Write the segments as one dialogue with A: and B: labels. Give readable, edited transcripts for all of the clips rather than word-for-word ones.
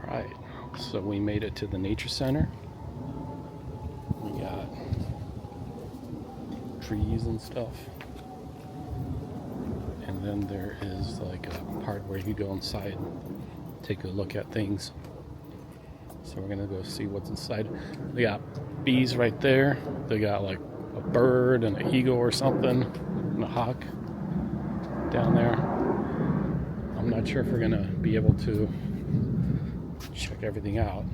A: Alright, so we made it to the nature center. We got trees and stuff. And then there is like a part where you go inside and take a look at things. So we're gonna go see what's inside. They got bees right there. They got like a bird and an eagle or something, and a hawk down there. I'm not sure if we're gonna be able to check everything out.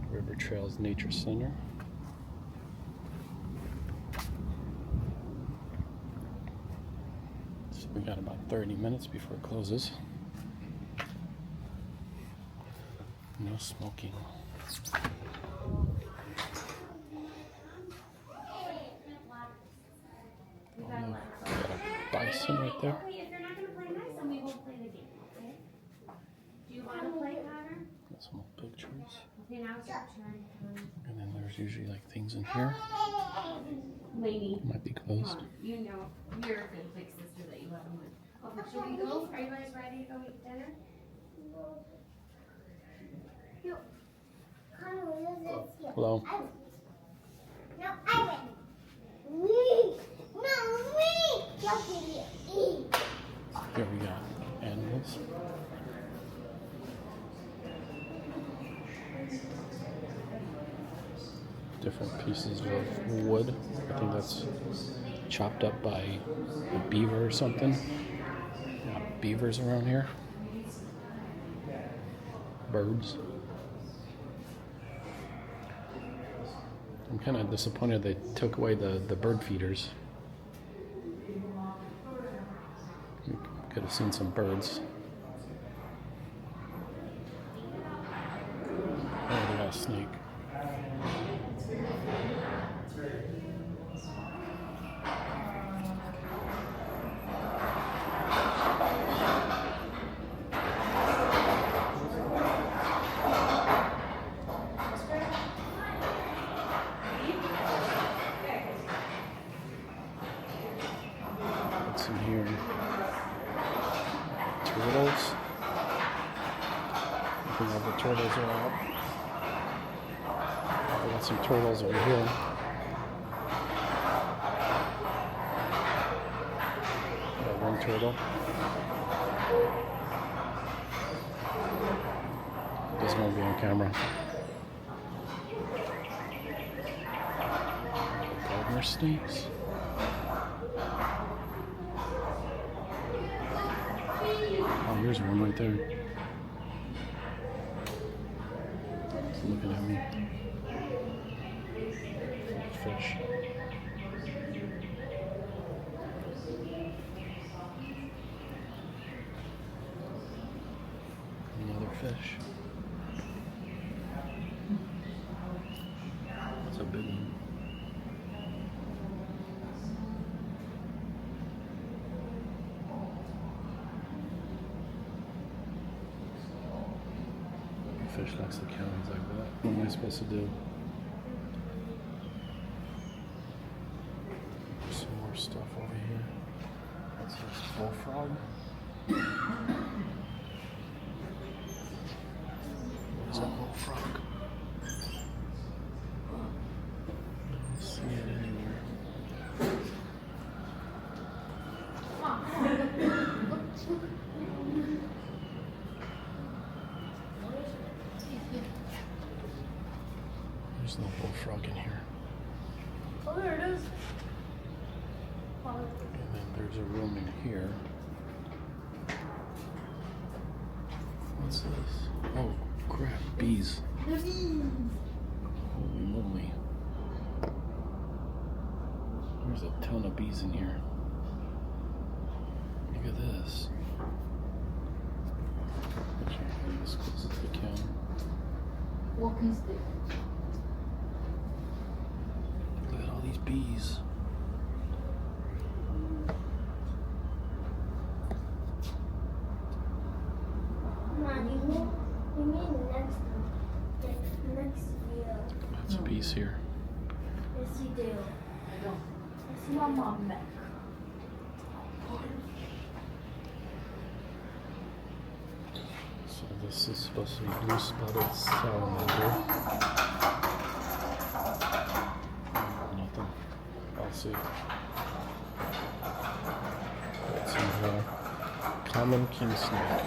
A: River Trails Nature Center. So we got about 30 minutes before it closes. No smoking. Oh, got a bison right there.
B: If you're not going to play nice, then we won't play the game, okay? Do you want to play, Connor?
A: Got some old pictures.
B: Okay, now it's your turn.
A: And then there's usually like things in here.
B: Lady.
A: Might be closed.
B: You know, you're a good big sister that you love him with. Okay, should we go? Are you guys ready to go eat dinner?
A: Hello.
C: No, I win. Me. No, me.
A: Here we got animals. Different pieces of wood. I think that's chopped up by a beaver or something. Got beavers around here. Birds. I'm kind of disappointed they took away the bird feeders. You could have seen some birds. Oh, they got a snake. What's in here? Turtles. I think all the turtles are out. I got some turtles over here. Got one turtle. Doesn't want to be on camera. Gardener snakes. Oh, here's one right there. It's looking at me. Fish. Another fish. That's a big one. Fish likes the cones like that. What am I supposed to do? There's some more stuff over here. What's this? Bullfrog? What is that bullfrog? I don't see it anywhere. There's no bullfrog in here.
C: Oh, there it is.
A: And then there's a room in here. What's this? Oh, crap. Bees. Holy moly. There's a ton of bees in here. Look at this. Try to get as close as I can.
B: Walking stick.
A: Look at all these bees.
C: Mom, you mean next year.
A: Lots of bees here.
C: Yes, you do.
B: I don't. I see my mom back.
A: So this is supposed to be blue spotted salamander. Nothing. I'll see. It's in here. Common king snake.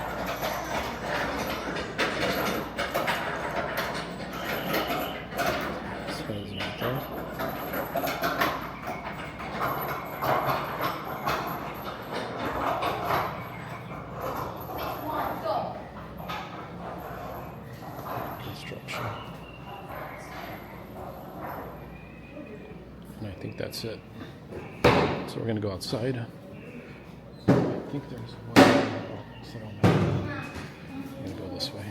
A: This guy's right there. Construction. And I think that's it. So we're gonna go outside. I think there's one. So I'm gonna go this way.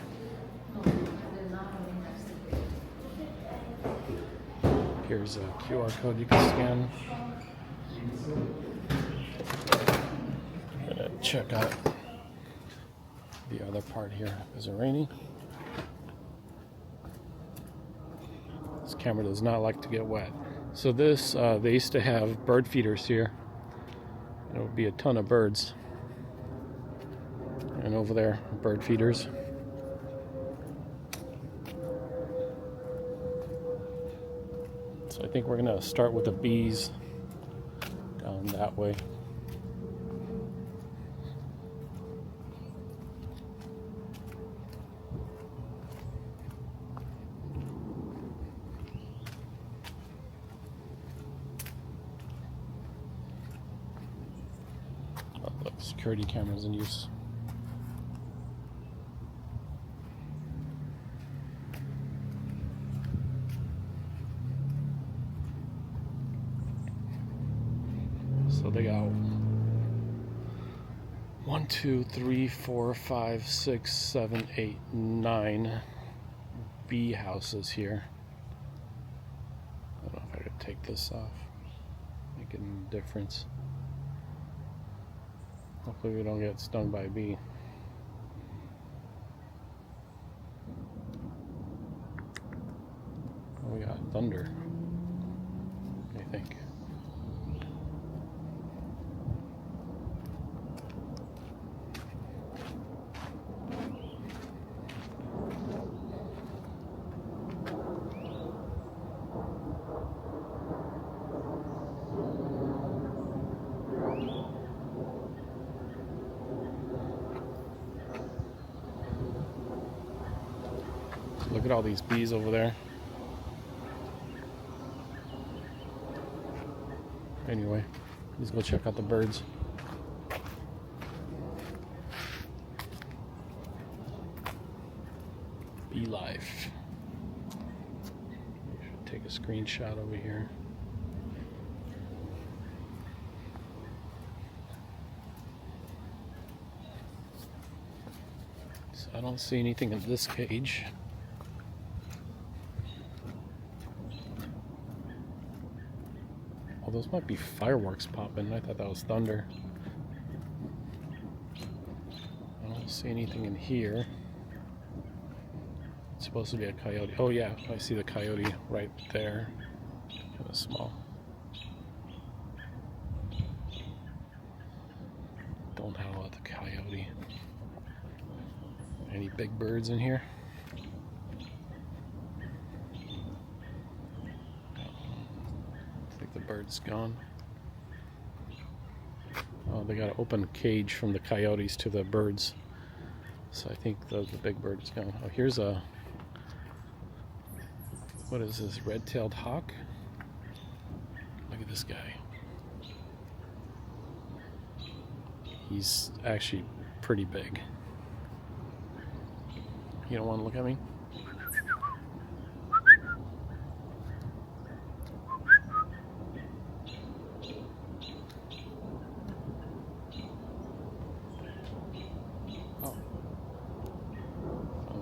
A: Here's a QR code you can scan. I'm gonna check out the other part here. Is it raining? This camera does not like to get wet. So this, they used to have bird feeders here. There would be a ton of birds. And over there, bird feeders. So I think we're gonna start with the bees down that way. Oh, look, security cameras in use. So they got 1, 2, 3, 4, 5, 6, 7, 8, 9 bee houses here. I don't know if I could take this off, make it a difference. Hopefully we don't get stung by a bee. Oh, we got thunder, I think. Look at all these bees over there. Anyway, let's go check out the birds. Bee life. I should take a screenshot over here. So I don't see anything in this cage. Oh, those might be fireworks popping. I thought that was thunder. I don't see anything in here. It's supposed to be a coyote. Oh yeah, I see the coyote right there. Kind of small. Don't howl at the coyote. Any big birds in here? The bird's gone. Oh, they got an open cage from the coyotes to the birds. So I think the big bird is gone. Oh, here's a, what is this, red-tailed hawk? Look at this guy. He's actually pretty big. You don't want to look at me?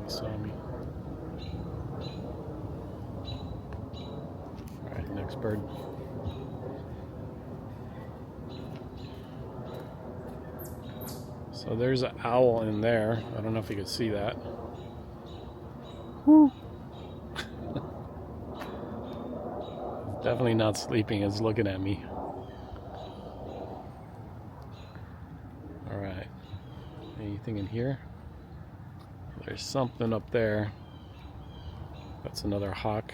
A: Saw me. Alright, next bird. So there's an owl in there. I don't know if you can see that. Woo. Definitely not sleeping, it's looking at me. Alright. Anything in here? There's something up there. That's another hawk.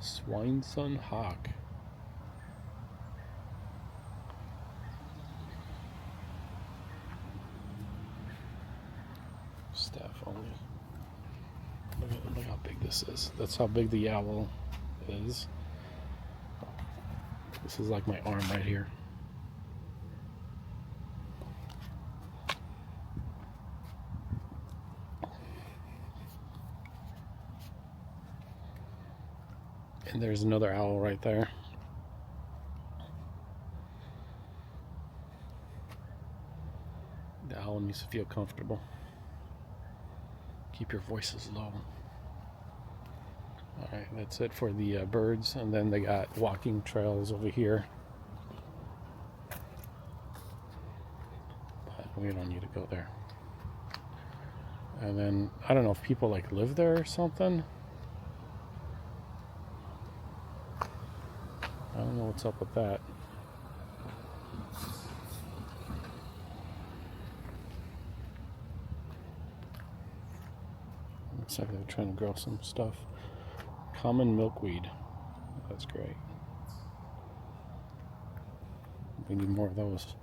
A: Swineson hawk. Staff only. Look how big this is. That's how big the owl is. This is like my arm right here. And there's another owl right there. The owl needs to feel comfortable. Keep your voices low. Alright, that's it for the birds. And then they got walking trails over here. But we don't need to go there. And then, I don't know if people like live there or something. I don't know what's up with that. Looks like they're trying to grow some stuff. Common milkweed. That's great. We need more of those.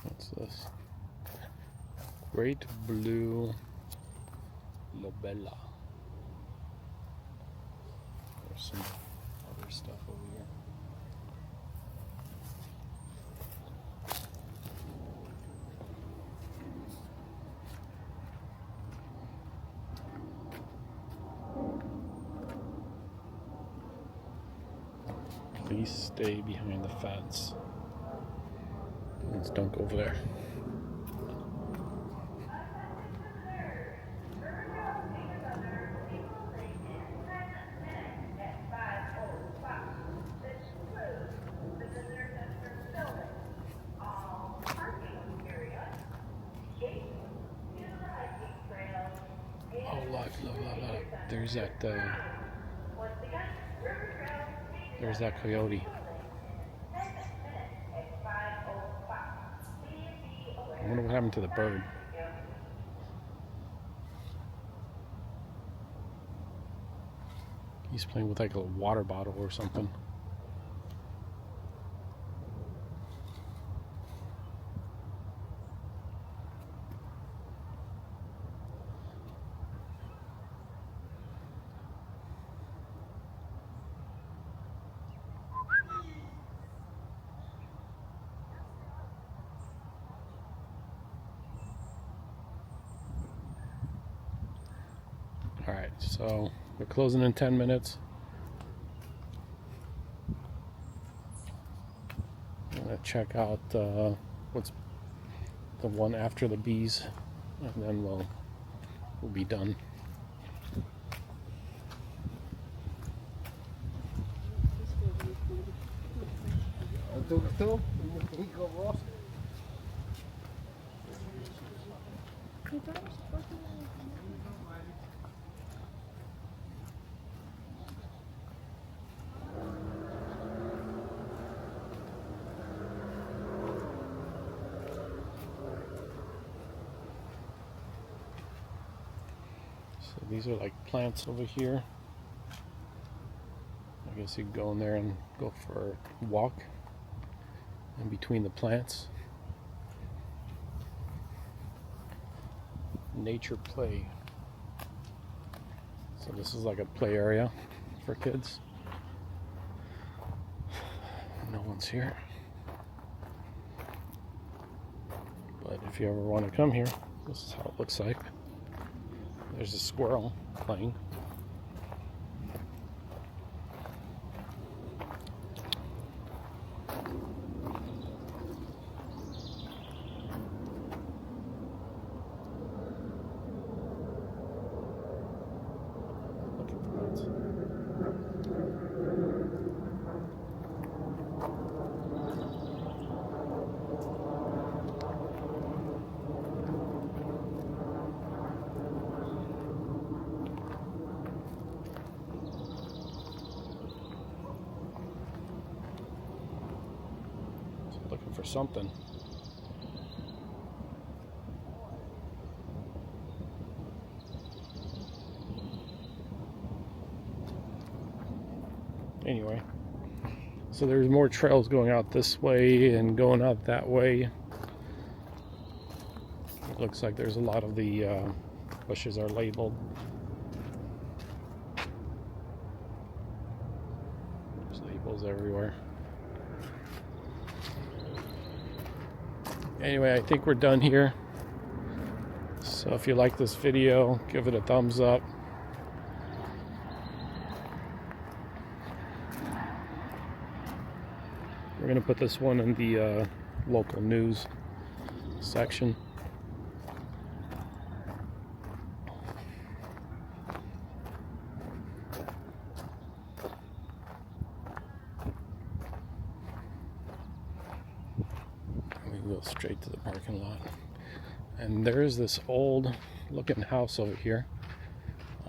A: What's this? Great blue lobella. There's some other stuff over here. Please stay behind the fence. Don't go over there. Oh, look. There's that coyote. I wonder what happened to the bird. He's playing with like a water bottle or something. Alright, so we're closing in 10 minutes. I'm going to check out what's the one after the bees, and then we'll be done. So these are like plants over here. I guess you can go in there and go for a walk in between the plants. Nature play. So this is like a play area for kids. No one's here. But if you ever want to come here, this is how it looks like. There's a squirrel playing. Looking for something. Anyway, so there's more trails going out this way and going out that way. It looks like there's a lot of the bushes are labeled. There's labels everywhere. Anyway, I think we're done here. So if you like this video, give it a thumbs up. We're going to put this one in the local news section. We can go straight to the parking lot. And there's this old looking house over here.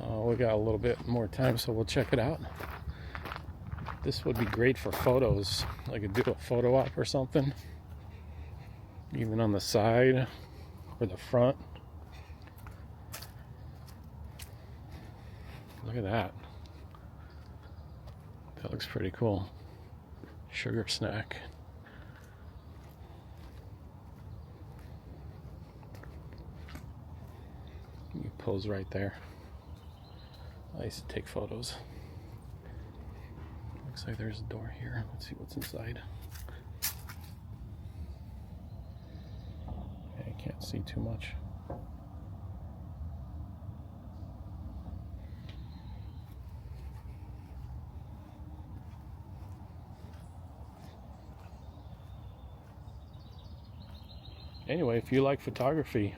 A: We got a little bit more time, so we'll check it out. This would be great for photos. I could do a photo op or something, even on the side or the front. Look at that. That looks pretty cool. Sugar snack. You pose right there. I used to take photos. Looks like there's a door here. Let's see what's inside. Okay, I can't see too much. Anyway, if you like photography,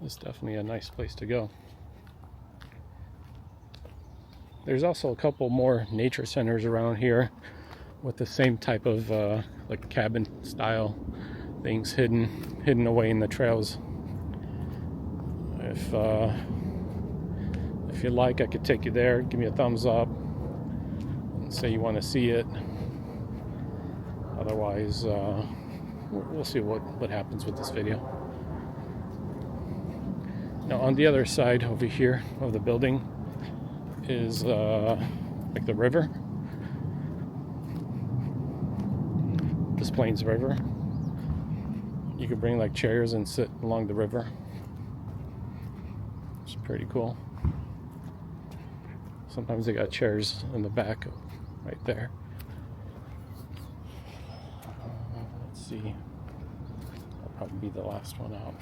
A: it's definitely a nice place to go. There's also a couple more nature centers around here with the same type of like cabin style things hidden away in the trails. If you like, I could take you there. Give me a thumbs up and say you want to see it. Otherwise, we'll see what happens with this video. Now on the other side over here of the building is like the river, Des Plaines River. You could bring like chairs and sit along the river. It's pretty cool. Sometimes they got chairs in the back right there. Let's see. That'll probably be the last one out.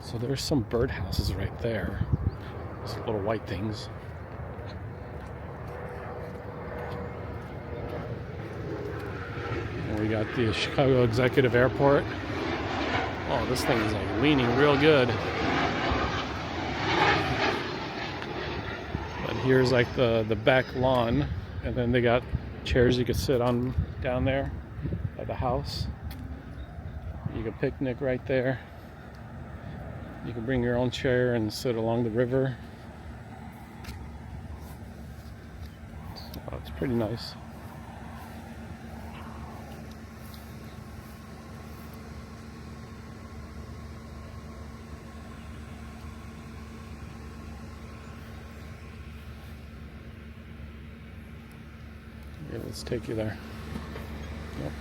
A: So there's some birdhouses right there. Those little white things. And we got the Chicago Executive Airport. Oh, this thing is like leaning real good. But here's like the back lawn, and then they got chairs you could sit on down there by the house. You can picnic right there. You can bring your own chair and sit along the river. So it's pretty nice. Yeah, let's take you there. Yep.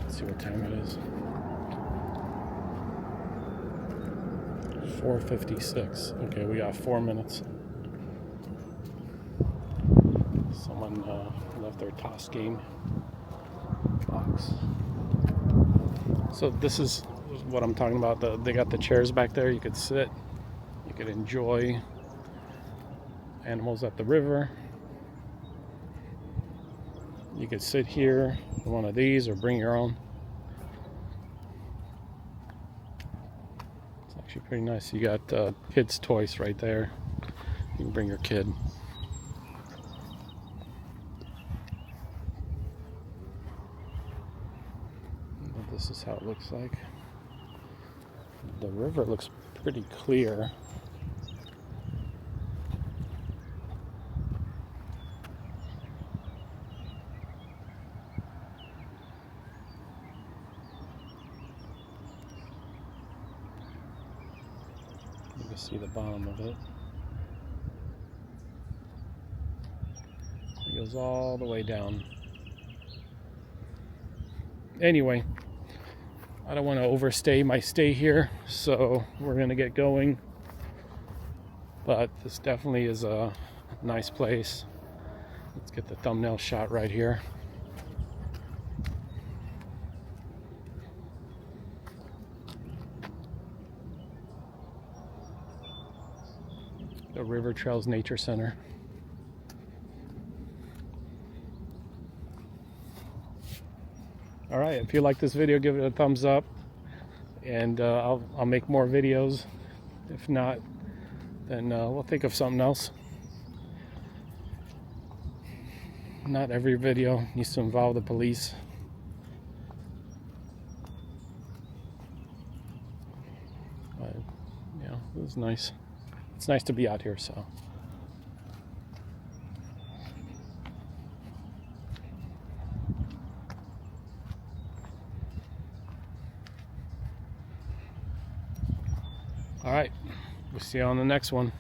A: See what time it is. 4:56. Okay, we got 4 minutes. Someone left their toss game box. So this is what I'm talking about. They got the chairs back there. You could sit. You could enjoy animals at the river. You could sit here in one of these or bring your own. It's actually pretty nice. You got kids' toys right there. You can bring your kid. how it looks like. The river looks pretty clear. You can see the bottom of it. It goes all the way down. Anyway, I don't want to overstay my stay here, so we're going to get going. But this definitely is a nice place. Let's get the thumbnail shot right here. The River Trails Nature Center. All right, if you like this video, give it a thumbs up, and I'll make more videos. If not, then we'll think of something else. Not every video needs to involve the police. But, yeah, it was nice. It's nice to be out here, so. All right, we'll see you on the next one.